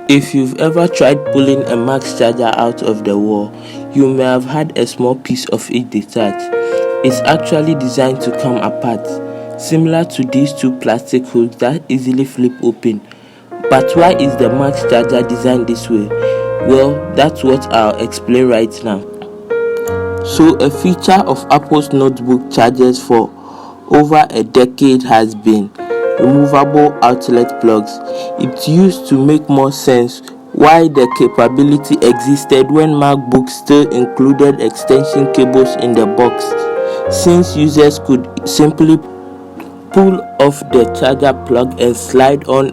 If you've ever tried pulling a max charger out of the wall, you may have had a small piece of it detached. It's actually designed to come apart, similar to these two plastic hooks that easily flip open. But why is the max charger designed this way? Well, that's what I'll explain right now. So a feature of Apple's notebook chargers for over a decade has been removable outlet plugs. It used to make more sense why the capability existed when MacBooks still included extension cables in the box, since users could simply pull off the charger plug and slide on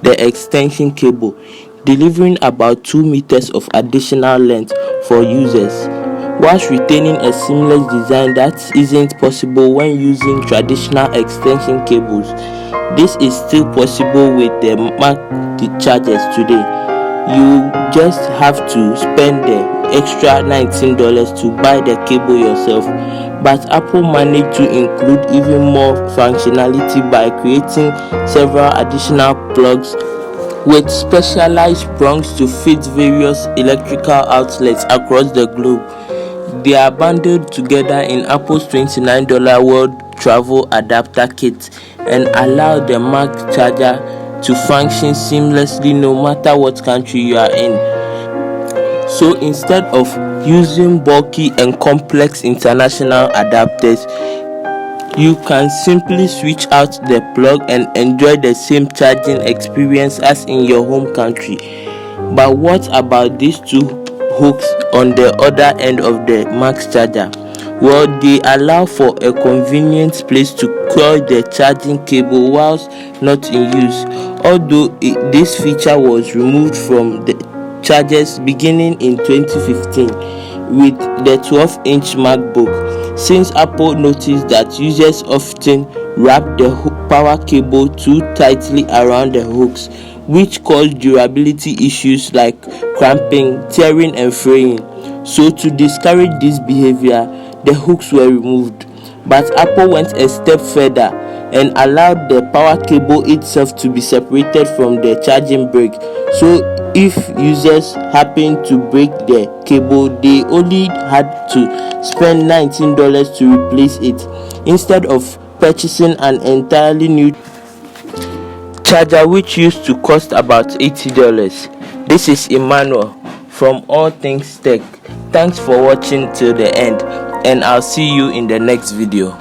the extension cable, delivering about 2 meters of additional length for users, whilst retaining a seamless design that isn't possible when using traditional extension cables. This is still possible with the Mac chargers today. You just have to spend the extra $19 to buy the cable yourself. But Apple managed to include even more functionality by creating several additional plugs with specialized prongs to fit various electrical outlets across the globe. They are bundled together in Apple's $29 World Travel Adapter Kit and allow the Mac charger to function seamlessly no matter what country you are in. So instead of using bulky and complex international adapters, you can simply switch out the plug and enjoy the same charging experience as in your home country. But what about these two hooks on the other end of the Max charger? Well, they allow for a convenient place to coil the charging cable whilst not in use, although this feature was removed from the chargers beginning in 2015 with the 12-inch MacBook, since Apple noticed that users often wrap the power cable too tightly around the hooks, which caused durability issues like cramping, tearing and fraying. So to discourage this behavior, the hooks were removed. But Apple went a step further and allowed the power cable itself to be separated from the charging brick. So if users happen to break the cable, they only had to spend $19 to replace it, instead of purchasing an entirely new charger which used to cost about $80. This is Emmanuel from All Things Tech. Thanks for watching till the end, and I'll see you in the next video.